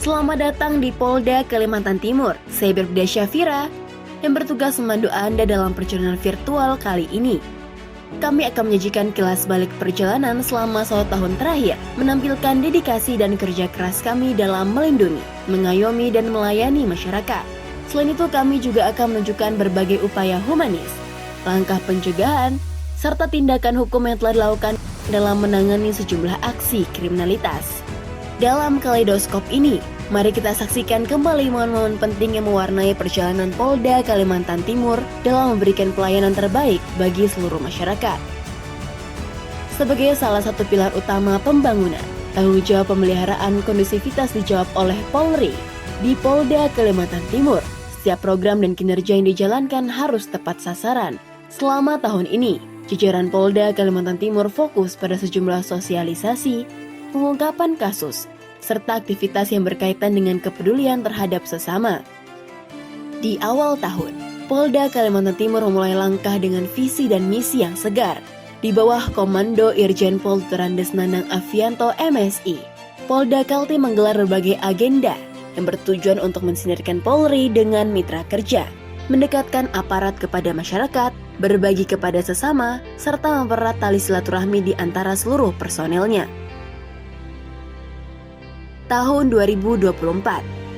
Selamat datang di Polda Kalimantan Timur. Saya Birda Syafira yang bertugas memandu Anda dalam perjalanan virtual kali ini. Kami akan menyajikan kilas balik perjalanan selama 1 tahun terakhir, menampilkan dedikasi dan kerja keras kami dalam melindungi, mengayomi, dan melayani masyarakat. Selain itu, kami juga akan menunjukkan berbagai upaya humanis, langkah pencegahan, serta tindakan hukum yang telah dilakukan dalam menangani sejumlah aksi kriminalitas. Dalam kaleidoskop ini, mari kita saksikan kembali momen-momen penting yang mewarnai perjalanan Polda Kalimantan Timur dalam memberikan pelayanan terbaik bagi seluruh masyarakat. Sebagai salah satu pilar utama pembangunan, tanggung jawab pemeliharaan kondusivitas dijawab oleh Polri. Di Polda Kalimantan Timur, setiap program dan kinerja yang dijalankan harus tepat sasaran. Selama tahun ini, jajaran Polda Kalimantan Timur fokus pada sejumlah sosialisasi, pengungkapan kasus, serta aktivitas yang berkaitan dengan kepedulian terhadap sesama. Di awal tahun, Polda Kalimantan Timur memulai langkah dengan visi dan misi yang segar. Di bawah Komando Irjen Pol Terandes Nanang Afianto MSI, Polda Kaltim menggelar berbagai agenda yang bertujuan untuk mensinergikan Polri dengan mitra kerja, mendekatkan aparat kepada masyarakat, berbagi kepada sesama, serta mempererat tali silaturahmi di antara seluruh personelnya. Tahun 2024,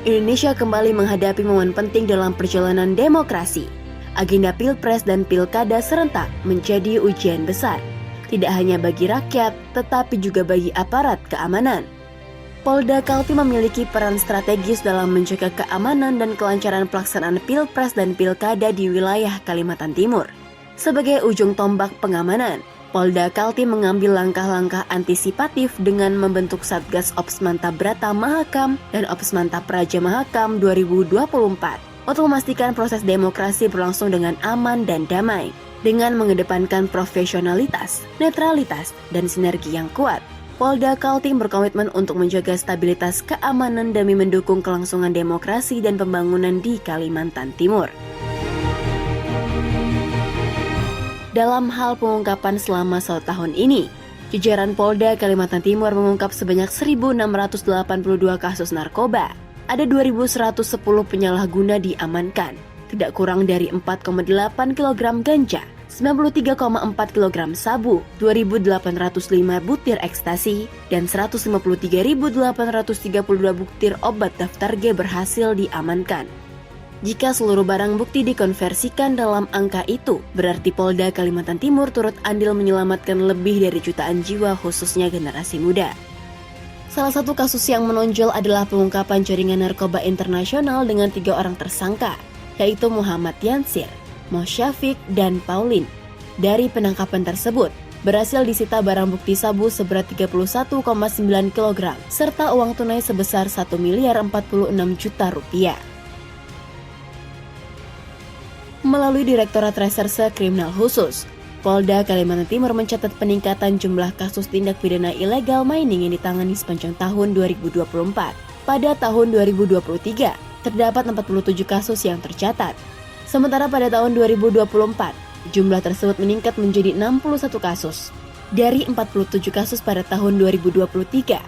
Indonesia kembali menghadapi momen penting dalam perjalanan demokrasi. Agenda Pilpres dan Pilkada serentak menjadi ujian besar, tidak hanya bagi rakyat, tetapi juga bagi aparat keamanan. Polda Kaltim memiliki peran strategis dalam menjaga keamanan dan kelancaran pelaksanaan Pilpres dan Pilkada di wilayah Kalimantan Timur. Sebagai ujung tombak pengamanan, Polda Kaltim mengambil langkah-langkah antisipatif dengan membentuk Satgas Ops Mantap Brata Mahakam dan Ops Mantap Praja Mahakam 2024 untuk memastikan proses demokrasi berlangsung dengan aman dan damai, dengan mengedepankan profesionalitas, netralitas, dan sinergi yang kuat. Polda Kaltim berkomitmen untuk menjaga stabilitas keamanan demi mendukung kelangsungan demokrasi dan pembangunan di Kalimantan Timur. Dalam hal pengungkapan selama 1 tahun ini, jajaran Polda Kalimantan Timur mengungkap sebanyak 1.682 kasus narkoba. Ada 2.110 penyalahguna diamankan, tidak kurang dari 4,8 kg ganja, 93,4 kg sabu, 2.805 butir ekstasi, dan 153.832 butir obat daftar G berhasil diamankan. Jika seluruh barang bukti dikonversikan dalam angka itu, berarti Polda Kalimantan Timur turut andil menyelamatkan lebih dari jutaan jiwa khususnya generasi muda. Salah satu kasus yang menonjol adalah pengungkapan jaringan narkoba internasional dengan 3 orang tersangka, yaitu Muhammad Yansir, Mosyafiq, dan Paulin. Dari penangkapan tersebut, berhasil disita barang bukti sabu seberat 31,9 kg, serta uang tunai sebesar 1 miliar 46 juta rupiah. Melalui Direktorat Reserse Kriminal Khusus, Polda Kalimantan Timur mencatat peningkatan jumlah kasus tindak pidana ilegal mining yang ditangani sepanjang tahun 2024. Pada tahun 2023, terdapat 47 kasus yang tercatat. Sementara pada tahun 2024, jumlah tersebut meningkat menjadi 61 kasus. Dari 47 kasus pada tahun 2023,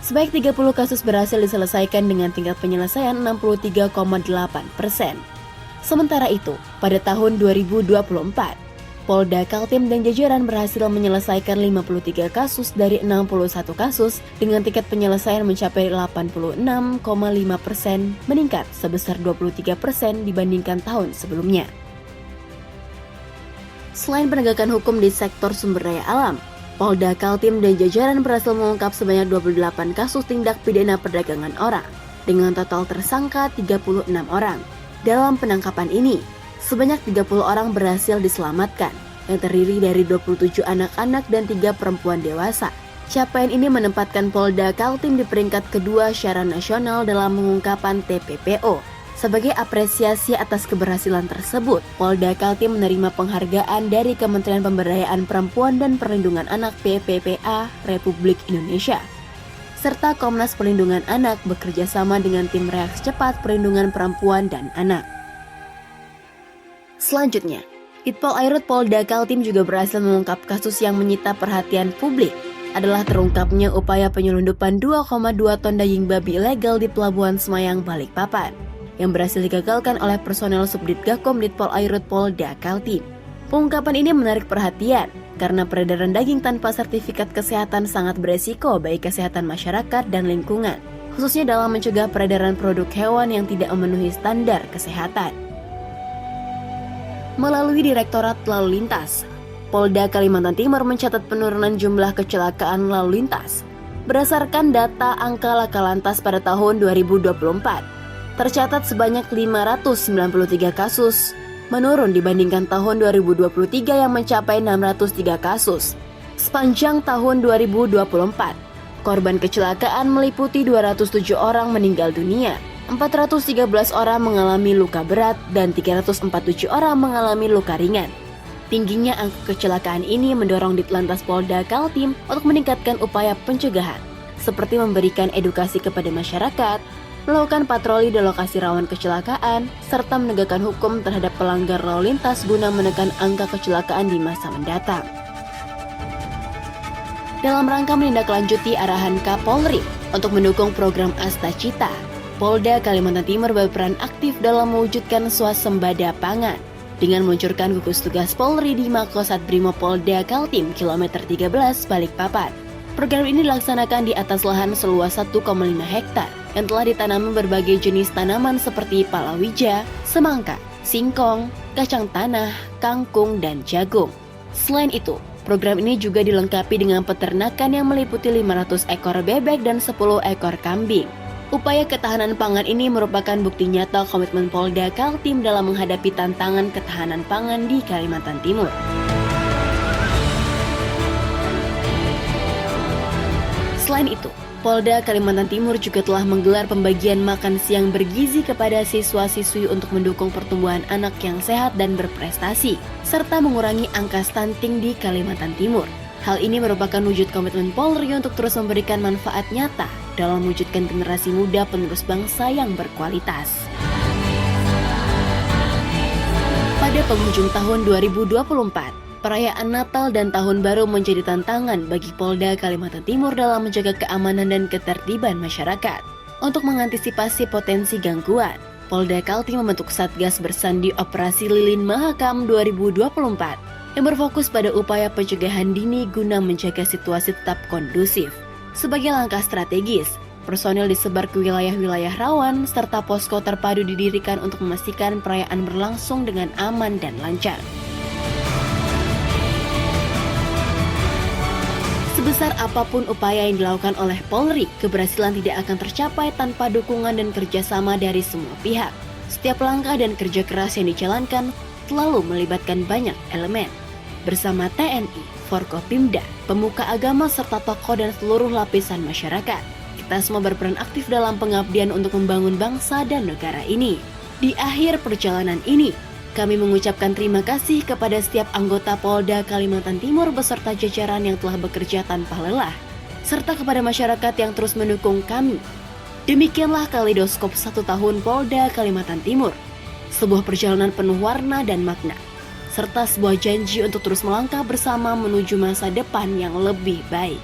sebanyak 30 kasus berhasil diselesaikan dengan tingkat penyelesaian 63,8%. Sementara itu, pada tahun 2024, Polda Kaltim dan jajaran berhasil menyelesaikan 53 kasus dari 61 kasus dengan tingkat penyelesaian mencapai 86,5%, meningkat sebesar 23% dibandingkan tahun sebelumnya. Selain penegakan hukum di sektor sumber daya alam, Polda Kaltim dan jajaran berhasil mengungkap sebanyak 28 kasus tindak pidana perdagangan orang, dengan total tersangka 36 orang. Dalam penangkapan ini, sebanyak 30 orang berhasil diselamatkan, yang terdiri dari 27 anak-anak dan 3 perempuan dewasa. Capaian ini menempatkan Polda Kaltim di peringkat kedua secara nasional dalam pengungkapan TPPO. Sebagai apresiasi atas keberhasilan tersebut, Polda Kaltim menerima penghargaan dari Kementerian Pemberdayaan Perempuan dan Perlindungan Anak PPPA Republik Indonesia, serta Komnas Perlindungan Anak bekerja sama dengan Tim Reaksi Cepat Perlindungan Perempuan dan Anak. Selanjutnya, Ditpol Airut Polda Kaltim juga berhasil mengungkap kasus yang menyita perhatian publik, adalah terungkapnya upaya penyelundupan 2,2 ton daging babi ilegal di Pelabuhan Semayang, Balikpapan, yang berhasil digagalkan oleh personel Subdit Gakom Ditpol Airut Polda Kaltim. Pengungkapan ini menarik perhatian karena peredaran daging tanpa sertifikat kesehatan sangat beresiko bagi kesehatan masyarakat dan lingkungan, khususnya dalam mencegah peredaran produk hewan yang tidak memenuhi standar kesehatan. Melalui Direktorat Lalu Lintas, Polda Kalimantan Timur mencatat penurunan jumlah kecelakaan lalu lintas. Berdasarkan data angka laka lantas pada tahun 2024, tercatat sebanyak 593 kasus, menurun dibandingkan tahun 2023 yang mencapai 603 kasus. Sepanjang tahun 2024, korban kecelakaan meliputi 207 orang meninggal dunia, 413 orang mengalami luka berat, dan 347 orang mengalami luka ringan. Tingginya angka kecelakaan ini mendorong Ditlantas Polda Kaltim untuk meningkatkan upaya pencegahan, seperti memberikan edukasi kepada masyarakat, melakukan patroli di lokasi rawan kecelakaan, serta menegakkan hukum terhadap pelanggar lalu lintas guna menekan angka kecelakaan di masa mendatang. Dalam rangka menindaklanjuti arahan Kapolri untuk mendukung program Asta Cita, Polda Kalimantan Timur berperan aktif dalam mewujudkan swasembada pangan dengan meluncurkan gugus tugas Polri di Makosat Brimob Polda Kaltim kilometer 13 Balikpapan. Program ini dilaksanakan di atas lahan seluas 1,5 hektar yang telah ditanami berbagai jenis tanaman seperti palawija, semangka, singkong, kacang tanah, kangkung, dan jagung. Selain itu, program ini juga dilengkapi dengan peternakan yang meliputi 500 ekor bebek dan 10 ekor kambing. Upaya ketahanan pangan ini merupakan bukti nyata komitmen Polda Kaltim dalam menghadapi tantangan ketahanan pangan di Kalimantan Timur. Selain itu, Polda Kalimantan Timur juga telah menggelar pembagian makan siang bergizi kepada siswa-siswi untuk mendukung pertumbuhan anak yang sehat dan berprestasi, serta mengurangi angka stunting di Kalimantan Timur. Hal ini merupakan wujud komitmen Polri untuk terus memberikan manfaat nyata dalam mewujudkan generasi muda penerus bangsa yang berkualitas. Pada penghujung tahun 2024, perayaan Natal dan Tahun Baru menjadi tantangan bagi Polda Kalimantan Timur dalam menjaga keamanan dan ketertiban masyarakat. Untuk mengantisipasi potensi gangguan, Polda Kaltim membentuk Satgas Bersandi Operasi Lilin Mahakam 2024 yang berfokus pada upaya pencegahan dini guna menjaga situasi tetap kondusif. Sebagai langkah strategis, personel disebar ke wilayah-wilayah rawan serta posko terpadu didirikan untuk memastikan perayaan berlangsung dengan aman dan lancar. Sebesar apapun upaya yang dilakukan oleh Polri, keberhasilan tidak akan tercapai tanpa dukungan dan kerjasama dari semua pihak. Setiap langkah dan kerja keras yang dijalankan selalu melibatkan banyak elemen. Bersama TNI, Forkopimda, pemuka agama serta tokoh dan seluruh lapisan masyarakat, kita semua berperan aktif dalam pengabdian untuk membangun bangsa dan negara ini. Di akhir perjalanan ini, kami mengucapkan terima kasih kepada setiap anggota Polda Kalimantan Timur beserta jajaran yang telah bekerja tanpa lelah, serta kepada masyarakat yang terus mendukung kami. Demikianlah kaleidoskop 1 tahun Polda Kalimantan Timur, sebuah perjalanan penuh warna dan makna, serta sebuah janji untuk terus melangkah bersama menuju masa depan yang lebih baik.